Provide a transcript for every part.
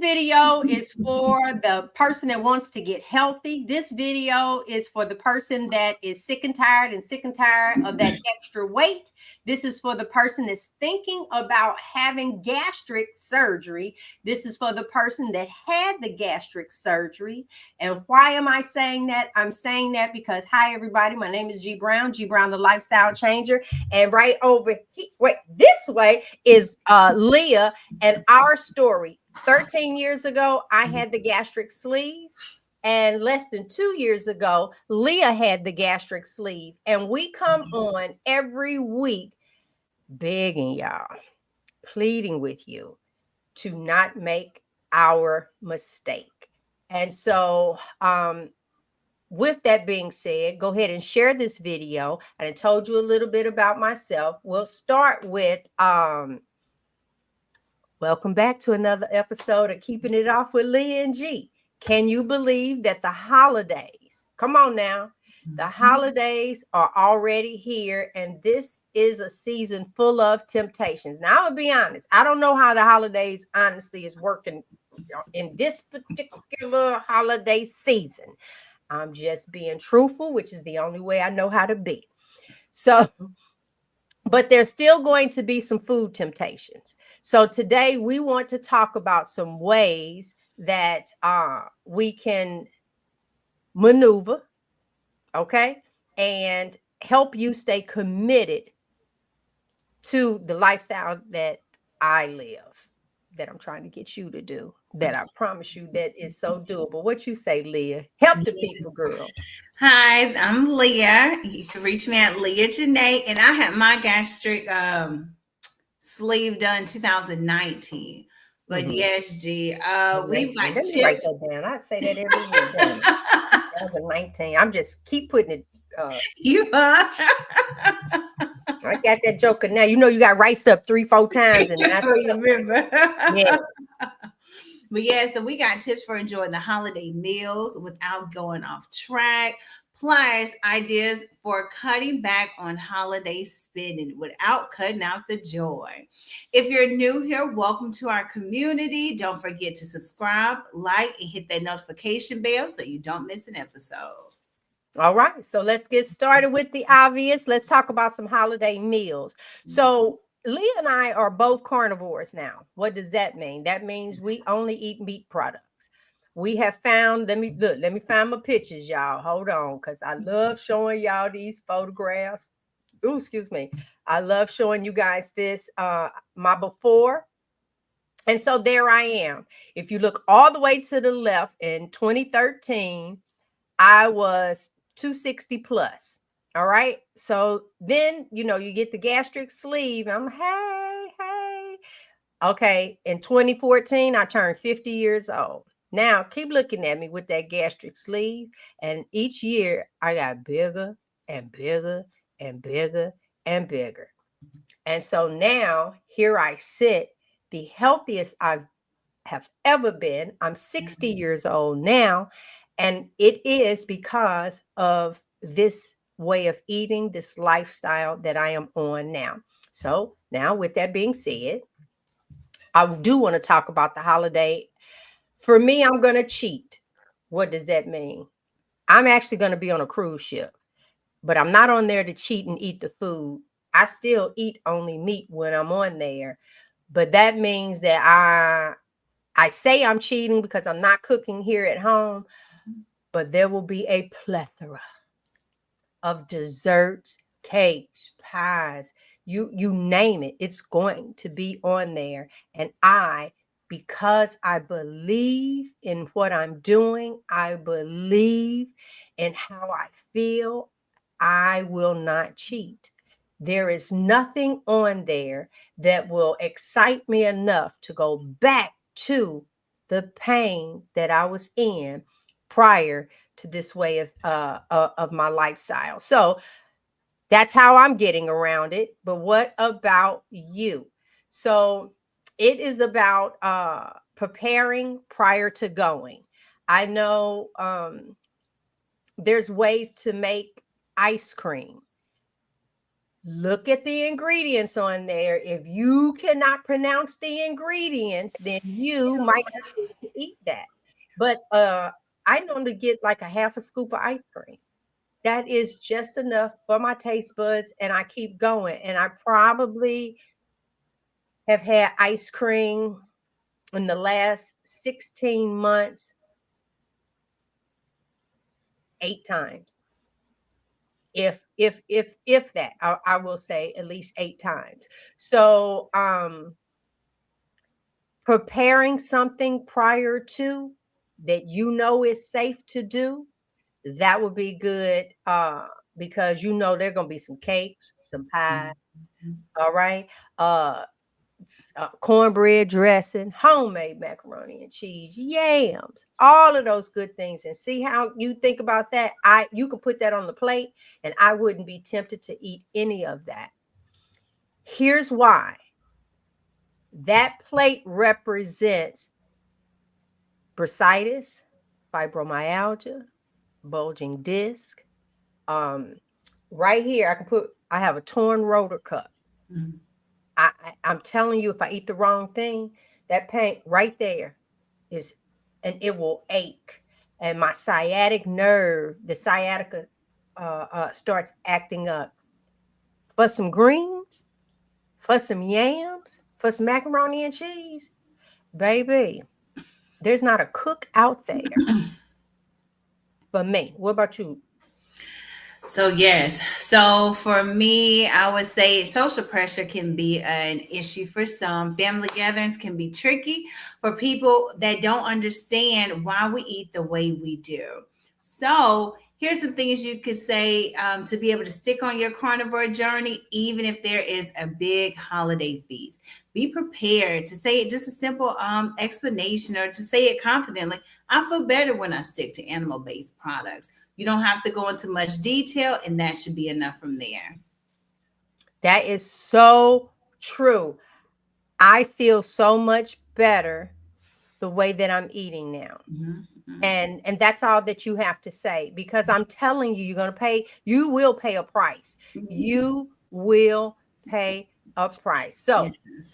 video is for the person that wants to get healthy. This video is for the person that is sick and tired of that extra weight. This is for the person that's thinking about having gastric surgery. This is for the person that had the gastric surgery. And why am I saying that? I'm saying that because, hi, everybody. My name is G Brown, the lifestyle changer. And right over here, wait, this way is Leah and our story. 13 years ago, I had the gastric sleeve. And less than 2 years ago, Leah had the gastric sleeve. And we come on every week begging y'all, pleading with you to not make our mistake. And so, with that being said, go ahead and share this video. And I told you a little bit about myself. We'll start with welcome back to another episode of Keeping It Off with Leah and G. Can you believe that the holidays, come on now, the holidays are already here, and this is a season full of temptations. Now, I'm going to be honest. I don't know how the holidays, honestly, is working in this particular holiday season. I'm just being truthful, which is the only way I know how to be. So, but there's still going to be some food temptations. So today we want to talk about some ways that we can maneuver, okay, and help you stay committed to the lifestyle that I live, that I'm trying to get you to do, that I promise you that is so doable. What you say, Leah? Help the people, girl. Hi, I'm Leah. You can reach me at Leah Janae, and I had my gastric sleeve done 2019. But yes, G, we've got Let me write tips. that down. I'd say that every year. 2019. I'm just keep putting it. You are. I got that joker now. You know you got rice up 3-4 times, and I remember. yeah. But yeah, so we got tips for enjoying the holiday meals without going off track. Plus, ideas for cutting back on holiday spending without cutting out the joy. If you're new here, welcome to our community. Don't forget to subscribe, like, and hit that notification bell so you don't miss an episode. All right. So let's get started with the obvious. Let's talk about some holiday meals. So Leah and I are both carnivores now. What does that mean? That means we only eat meat products. We have found, let me find my pictures, y'all. Hold on, because I love showing y'all these photographs. Oh, excuse me. I love showing you guys this, my before. And so there I am. If you look all the way to the left in 2013, I was 260 plus. All right. So then, you get the gastric sleeve. I'm, hey. Okay. In 2014, I turned 50 years old. Now, keep looking at me with that gastric sleeve. And each year, I got bigger and bigger and bigger and bigger. And so now, here I sit, the healthiest I have ever been. I'm 60 years old now. And it is because of this way of eating, this lifestyle that I am on now. So now, with that being said, I do want to talk about the holiday. For me, I'm going to cheat. What does that mean? I'm actually going to be on a cruise ship, but I'm not on there to cheat and eat the food. I still eat only meat when I'm on there. But that means that I say I'm cheating because I'm not cooking here at home, but there will be a plethora of desserts, cakes, pies, you name it. It's going to be on there. And because I believe in what I'm doing, I believe in how I feel, I will not cheat. There is nothing on there that will excite me enough to go back to the pain that I was in prior to this way of my lifestyle. So that's how I'm getting around it. But what about you? So it is about preparing prior to going. I know there's ways to make ice cream. Look at the ingredients on there. If you cannot pronounce the ingredients, then you might not be able to eat that. But I normally get like a half a scoop of ice cream. That is just enough for my taste buds, and I keep going. And I probably have had ice cream in the last 16 months 8 times. If that, I will say at least 8 times. So preparing something prior to that is safe to do, that would be good, because there are going to be some cakes, some pie, all right, uh cornbread dressing, homemade macaroni and cheese, yams, all of those good things. And see how you think about that. You can put that on the plate, and I wouldn't be tempted to eat any of that. Here's why. That plate represents bursitis, fibromyalgia, bulging disc. Um, right here, I have a torn rotor cup. Mhm. I'm telling you, if I eat the wrong thing, that pain right there is, and it will ache. And my sciatic nerve, the sciatica, starts acting up. For some greens, for some yams, for some macaroni and cheese, baby, there's not a cook out there for me. What about you? So yes. So for me, I would say social pressure can be an issue for some. Family gatherings can be tricky for people that don't understand why we eat the way we do. So here's some things you could say to be able to stick on your carnivore journey, even if there is a big holiday feast. Be prepared to say it, just a simple explanation, or to say it confidently. I feel better when I stick to animal-based products. You don't have to go into much detail, and that should be enough from there. That is so true. I feel so much better the way that I'm eating now. Mhm, mhm, And that's all that you have to say, because I'm telling you, you will pay a price. mhm. You will pay a price. So Yes.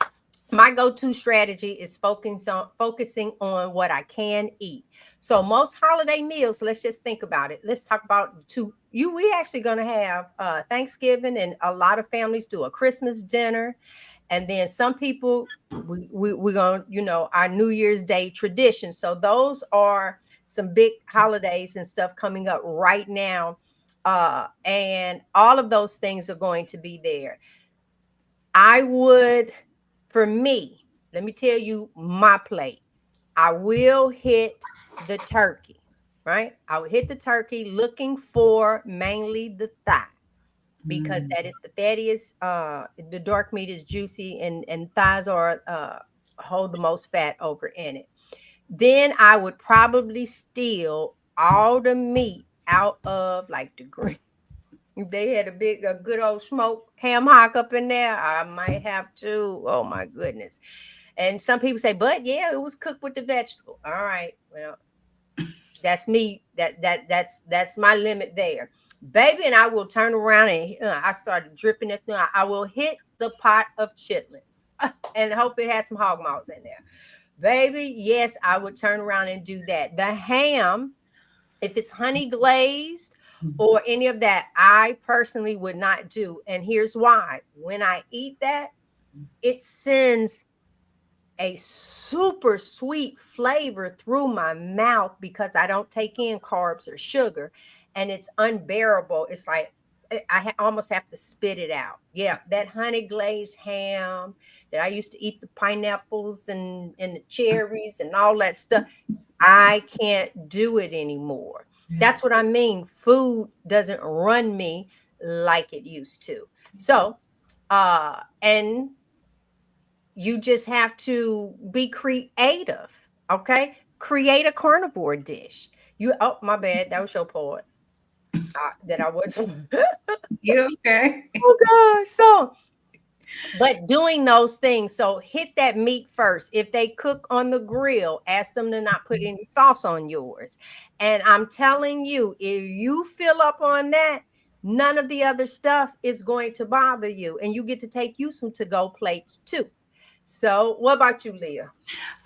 my go-to strategy is focusing on what I can eat. So most holiday meals, let's just think about it. Let's talk about two. We actually going to have Thanksgiving, and a lot of families do a Christmas dinner, and then some people, we're going to, our New Year's Day tradition. So those are some big holidays and stuff coming up right now, and all of those things are going to be there. I would, for me, let me tell you my plate. I will hit the turkey, right? I will hit the turkey looking for mainly the thigh, because Mm. that is the fattiest. The dark meat is juicy, and thighs are hold the most fat over in it. Then I would probably steal all the meat out of like the green. If they had a good old smoked ham hock up in there, I might have to. Oh my goodness. And some people say, but yeah, it was cooked with the vegetable. All right. Well, that's me. That's my limit there. Baby, and I will turn around, and I started dripping it through. I will hit the pot of chitlins and hope it has some hog maws in there. Baby, yes, I would turn around and do that. The ham, if it's honey glazed or any of that, I personally would not do. And here's why. When I eat that, it sends a super sweet flavor through my mouth, because I don't take in carbs or sugar, and it's unbearable. It's like almost have to spit it out. Yeah, that honey glazed ham that I used to eat, the pineapples and the cherries and all that stuff. I can't do it anymore. That's what I mean. Food doesn't run me like it used to. So, and you just have to be creative. Okay. Create a carnivore dish. Oh, my bad. That was your part. That I was. You okay? Oh, gosh. So, but doing those things, so hit that meat first. If they cook on the grill, ask them to not put any sauce on yours. And I'm telling you, if you fill up on that, None of the other stuff is going to bother you. And you get to take you some to-go plates too. So what about you, Leah?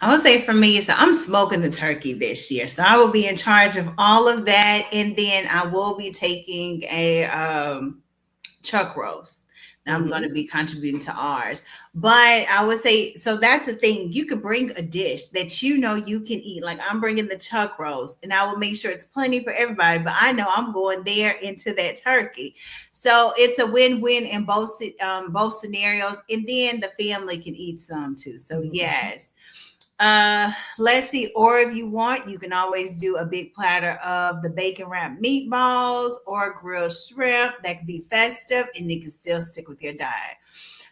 I would say for me, so I'm smoking the turkey this year. So I will be in charge of all of that. And then I will be taking a chuck roast. Now I'm going Mm-hmm. to be contributing to ours. But I would say, so that's the thing. You could bring a dish that you know you can eat. Like I'm bringing the chuck roast, and I will make sure it's plenty for everybody. But I know I'm going there into that turkey. So it's a win-win in both scenarios. And then the family can eat some too. So Mm-hmm. yes. Let's see. Or if you want, you can always do a big platter of the bacon wrapped meatballs or grilled shrimp. That could be festive and it can still stick with your diet.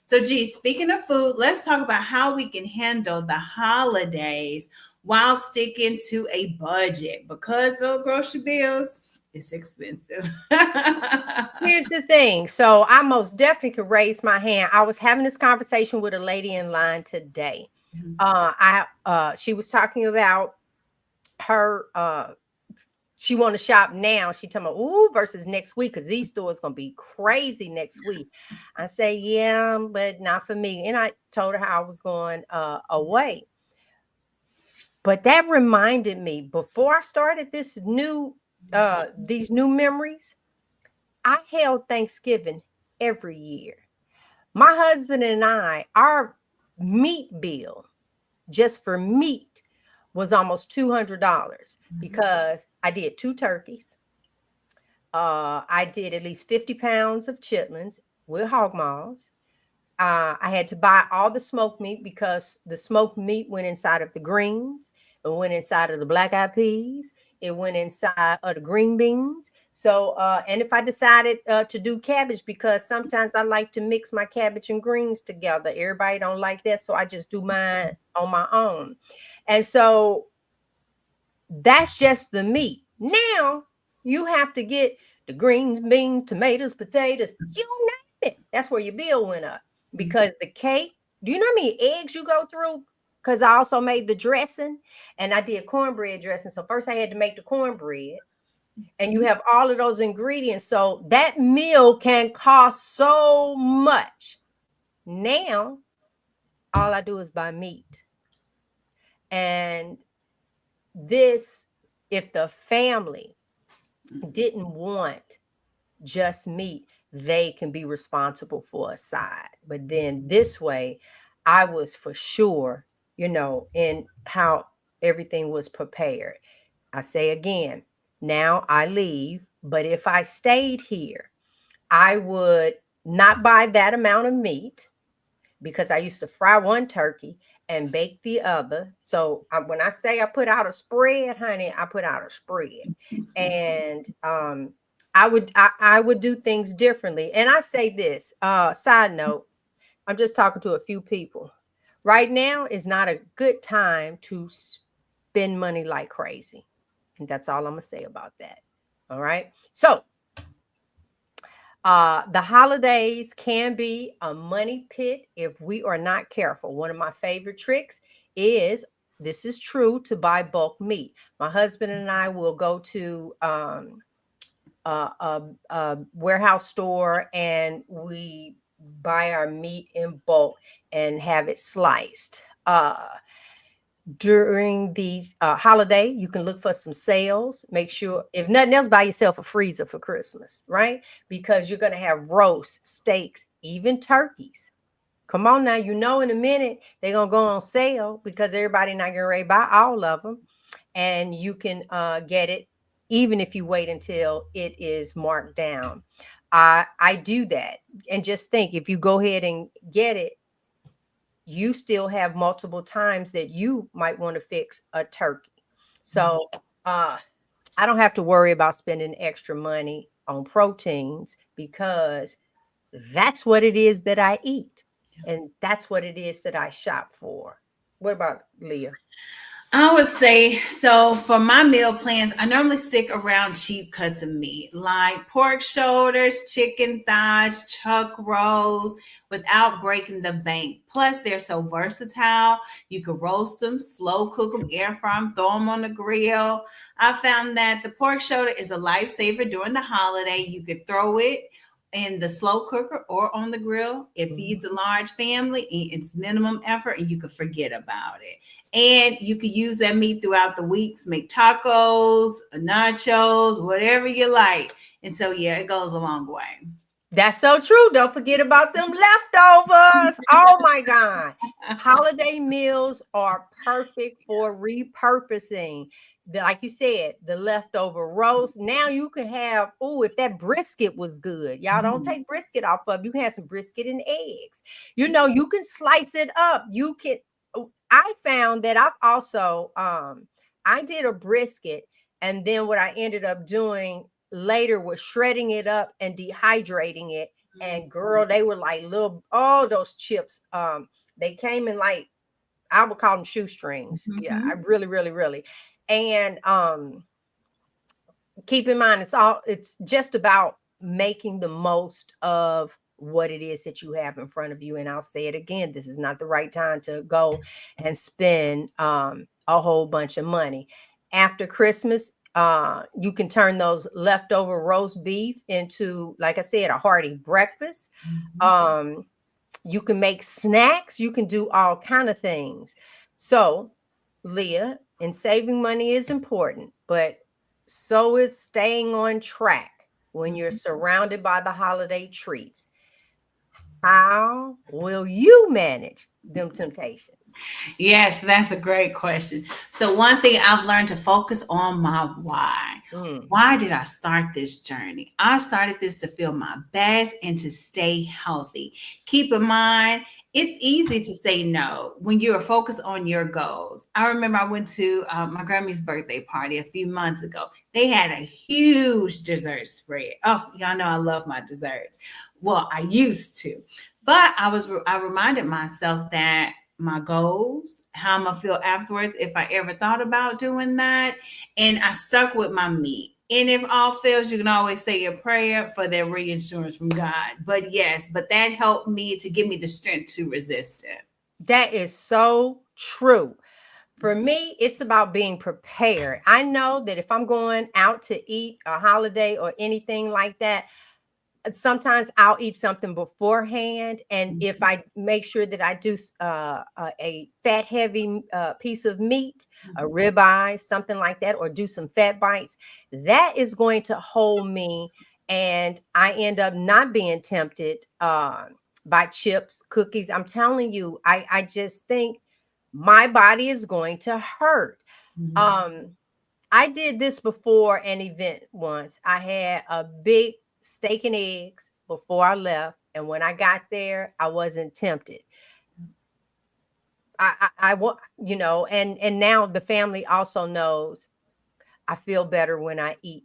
So, gee, speaking of food, let's talk about how we can handle the holidays while sticking to a budget because those grocery bills, it's expensive. Here's the thing. So I most definitely could raise my hand. I was having this conversation with a lady in line today. I She was talking about her she want to shop now. She talking about ooh versus next week because these stores gonna be crazy next week. I say yeah, but not for me. And I told her how I was going away. But that reminded me before I started this new these new memories. I held Thanksgiving every year. My husband and I, our meat bill just for meat was almost $200 because I did two turkeys. I did at least 50 pounds of chitlins with hog maws. I had to buy all the smoked meat because the smoked meat went inside of the greens, it went inside of the black eyed peas, it went inside of the green beans. So, and if I decided to do cabbage, because sometimes I like to mix my cabbage and greens together, everybody don't like that, so I just do mine on my own. And so that's just the meat. Now you have to get the greens, beans, tomatoes, potatoes, you name it. That's where your bill went up because the cake. Do you know how many eggs you go through? Because I also made the dressing and I did cornbread dressing. So first I had to make the cornbread, and you have all of those ingredients. So that meal can cost so much. Now all I do is buy meat. And this, if the family didn't want just meat, they can be responsible for a side. But then this way, I was for sure, in how everything was prepared. I say again, now I leave, but if I stayed here, I would not buy that amount of meat because I used to fry one turkey and bake the other. So when I say I put out a spread, honey, I put out a spread, and I would do things differently. And I say this, side note, I'm just talking to a few people. Right now is not a good time to spend money like crazy, and that's all I'm gonna say about that. All right, so the holidays can be a money pit if we are not careful. One of my favorite tricks is this is true to buy bulk meat. My husband and I will go to a warehouse store and we buy our meat in bulk and have it sliced. During the holiday, you can look for some sales. Make sure, if nothing else, buy yourself a freezer for Christmas, right? Because you're going to have roast, steaks, even turkeys. Come on now, in a minute they're going to go on sale because everybody not getting ready to buy all of them. And you can get it even if you wait until it is marked down. I do that. And just think, if you go ahead and get it, you still have multiple times that you might want to fix a turkey. So I don't have to worry about spending extra money on proteins because that's what it is that I eat. And that's what it is that I shop for. What about Leah? I would say so for my meal plans, I normally stick around cheap cuts of meat like pork shoulders, chicken thighs, chuck rolls without breaking the bank. Plus, they're so versatile. You can roast them, slow cook them, air fry them, throw them on the grill. I found that the pork shoulder is a lifesaver during the holiday. You could throw it in the slow cooker or on the grill. It feeds a large family, and it's minimum effort, and you can forget about it. And you can use that meat throughout the weeks, make tacos, nachos, whatever you like. And so, yeah, it goes a long way. That's so true. Don't forget about them leftovers. Oh my God. Holiday meals are perfect for repurposing. Like you said, the leftover roast. Now you can have, oh, if that brisket was good, y'all don't Mhm. take brisket off of. You can have some brisket and eggs. You know, you can slice it up. You can. I found that I've also, I did a brisket, and then what I ended up doing later was shredding it up and dehydrating it. And girl, they were like little, oh, those chips. They came in like, I would call them shoestrings. Yeah, I Mhm. really, really, really. And keep in mind, it's just about making the most of what it is that you have in front of you. And I'll say it again, this is not the right time to go and spend a whole bunch of money after Christmas. You can turn those leftover roast beef into, like I said, a hearty breakfast. Mhm. um you can make snacks, you can do all kind of things. So, Leah, and saving money is important, but so is staying on track when you're Mhm. surrounded by the holiday treats. How will you manage them temptations? Yes, that's a great question. So, one thing I've learned to focus on my why. Mm, Why did I start this journey? I started this to feel my best and to stay healthy. Keep in mind, it's easy to say no when you are focused on your goals. I remember I went to my Grammy's birthday party a few months ago. They had a huge dessert spread. Oh, y'all know I love my desserts. Well, I used to, but I reminded myself that my goals, how I'm gonna feel afterwards if I ever thought about doing that. And I stuck with my meat. And if all fails, you can always say a prayer for their reinsurance from God. But yes, but that helped me to give me the strength to resist it. that is so true. For me, it's about being prepared. I know that if I'm going out to eat a holiday or anything like that, sometimes I'll eat something beforehand, and if I make sure that I do a fat heavy piece of meat, a ribeye, something like that, or do some fat bites, that is going to hold me, and I end up not being tempted by chips, cookies. I'm telling you, I just think my body is going to hurt. Mhm. Um, I did this before an event once. I had a big steak and eggs before I left, and when I got there, I wasn't tempted. I want, you know, and now the family also knows I feel better when I eat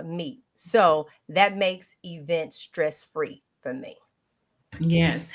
meat, so that makes events stress free for me. Yes.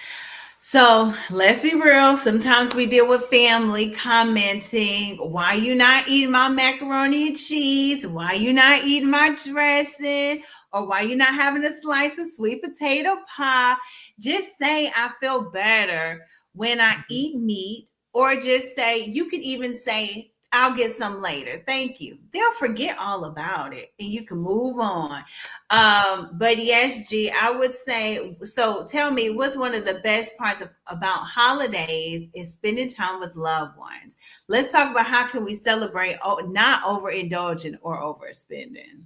So let's be real. Sometimes we deal with family commenting, why you not eating my macaroni and cheese? Why you not eating my dressing? Or why you not having a slice of sweet potato pie? Just say I feel better when I Mhm. eat meat, or just say, you can even say, I'll get some later. Thank you. They'll forget all about it and you can move on. But yes, G, I would say, so tell me, what's one of the best parts about holidays is spending time with loved ones. Let's talk about how can we celebrate, not overindulging or overspending.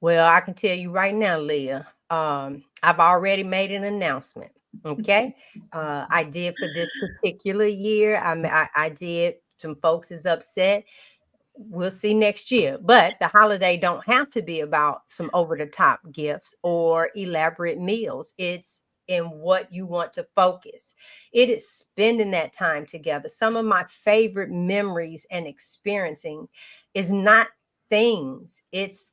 Well, I can tell you right now, Leah. I've already made an announcement. Okay, I did for this particular year. I did. Some folks is upset. We'll see next year. But the holiday don't have to be about some over the top gifts or elaborate meals. It's in what you want to focus. It is spending that time together. Some of my favorite memories and experiencing is not things. It's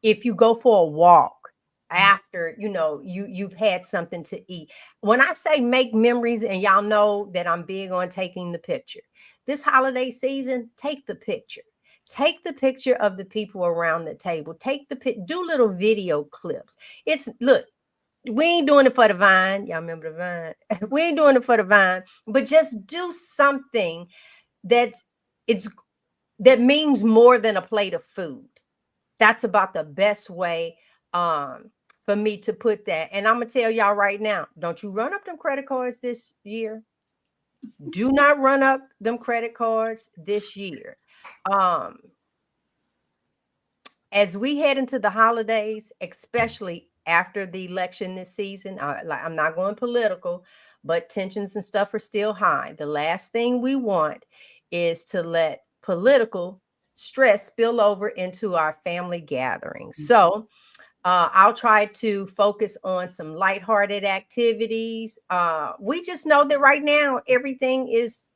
if you go for a walk. after you've had something to eat. When I say make memories, and y'all know that I'm big on taking the picture, this holiday season, take the picture. Take the picture of the people around the table. Do little video clips. It's look, we ain't doing it for the vine. Y'all remember the vine? We ain't doing it for the vine, but just do something that it's that means more than a plate of food. That's about the best way for me to put that. And I'm gonna tell y'all right now, don't you run up them credit cards this year. Do not run up them credit cards this year. Um, as we head into the holidays, especially after the election this season, like I'm not going political, but tensions and stuff are still high. The last thing we want is to let political stress spill over into our family gatherings. So I'll try to focus on some lighthearted activities. We just know that right now everything is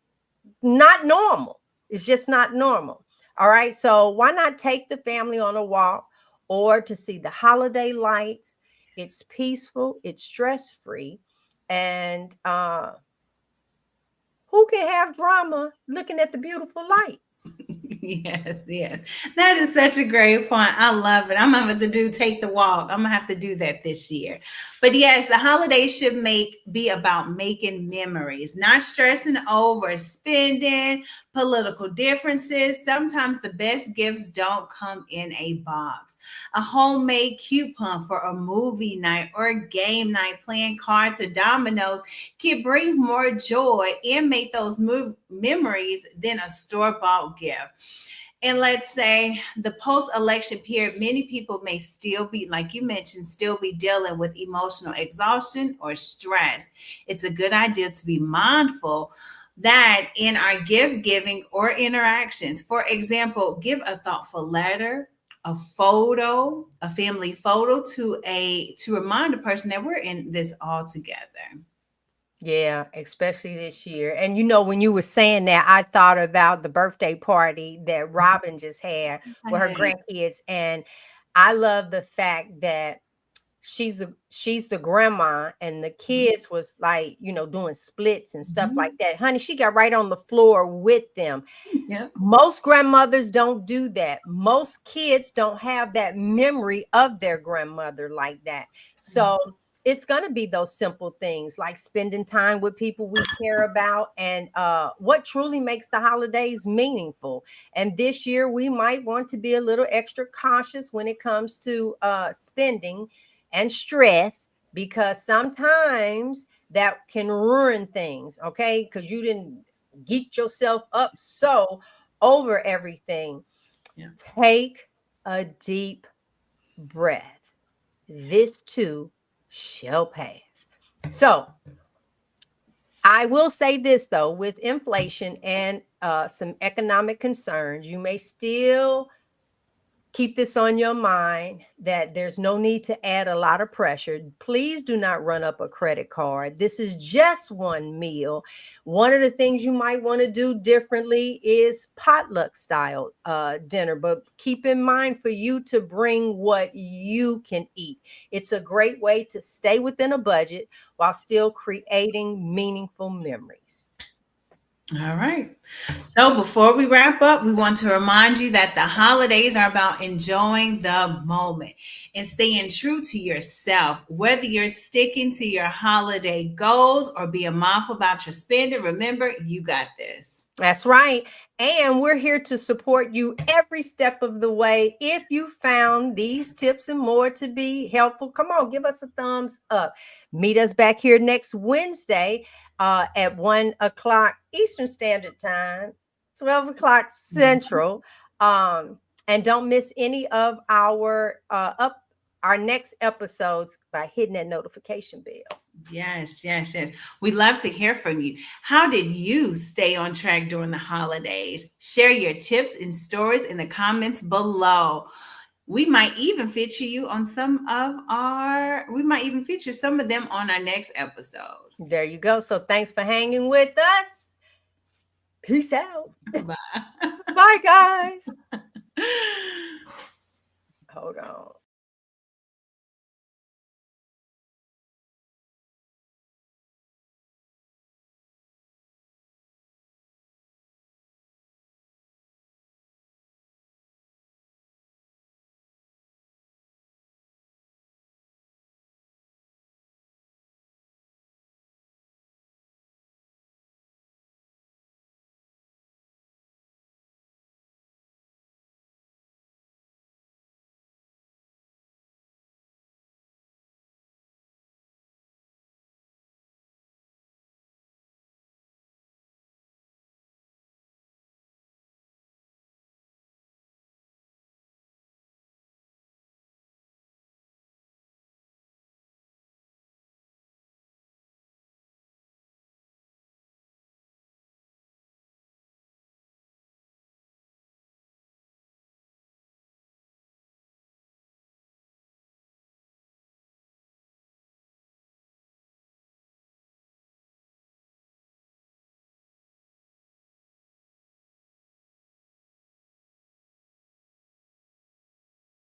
not normal. It's just not normal. All right. So why not take the family on a walk or to see the holiday lights? It's peaceful, it's stress free. And who can have drama looking at the beautiful lights? Yes, yes. That is such a great point. I love it. I'm gonna have to do take the walk. I'm gonna have to do that this year. But yes, the holidays should be about making memories, not stressing over spending, political differences. Sometimes the best gifts don't come in a box. A homemade coupon for a movie night or a game night, playing cards or dominoes can bring more joy and make those memories than a store-bought gift. And let's say the post-election period, many people may still be, like you mentioned, still be dealing with emotional exhaustion or stress. It's a good idea to be mindful that in our gift giving or interactions, for example, give a thoughtful letter, a photo, a family photo to remind a person that we're in this all together. Yeah, especially this year. And when you were saying that, I thought about the birthday party that Robin just had with her Right. grandkids. And I love the fact that she's the grandma, and the kids was like, doing splits and stuff Mhm. like that. Honey, she got right on the floor with them. Yep. Most grandmothers don't do that. Most kids don't have that memory of their grandmother like that. So it's going to be those simple things like spending time with people we care about, and what truly makes the holidays meaningful. And this year we might want to be a little extra cautious when it comes to spending and stress, because sometimes that can ruin things, okay? Because you didn't geek yourself up so over everything. Yeah. Take a deep breath. This too shall pass. So I will say this though, with inflation and some economic concerns, you may still keep this on your mind, that there's no need to add a lot of pressure. Please do not run up a credit card. This is just one meal. One of the things you might want to do differently is potluck style dinner, but keep in mind for you to bring what you can eat. It's a great way to stay within a budget while still creating meaningful memories. All right. So before we wrap up, we want to remind you that the holidays are about enjoying the moment and staying true to yourself. Whether you're sticking to your holiday goals or being mindful about your spending, remember, you got this. That's right. And we're here to support you every step of the way. If you found these tips and more to be helpful, come on, give us a thumbs up. Meet us back here next Wednesday at 1 o'clock Eastern Standard Time, 12 o'clock Central. And don't miss any of our next episodes by hitting that notification bell. Yes, yes, yes. We'd love to hear from you. How did you stay on track during the holidays? Share your tips and stories in the comments below. We might even feature some of them on our next episode. There you go. So thanks for hanging with us. Peace out. Bye. Bye, guys. Hold on.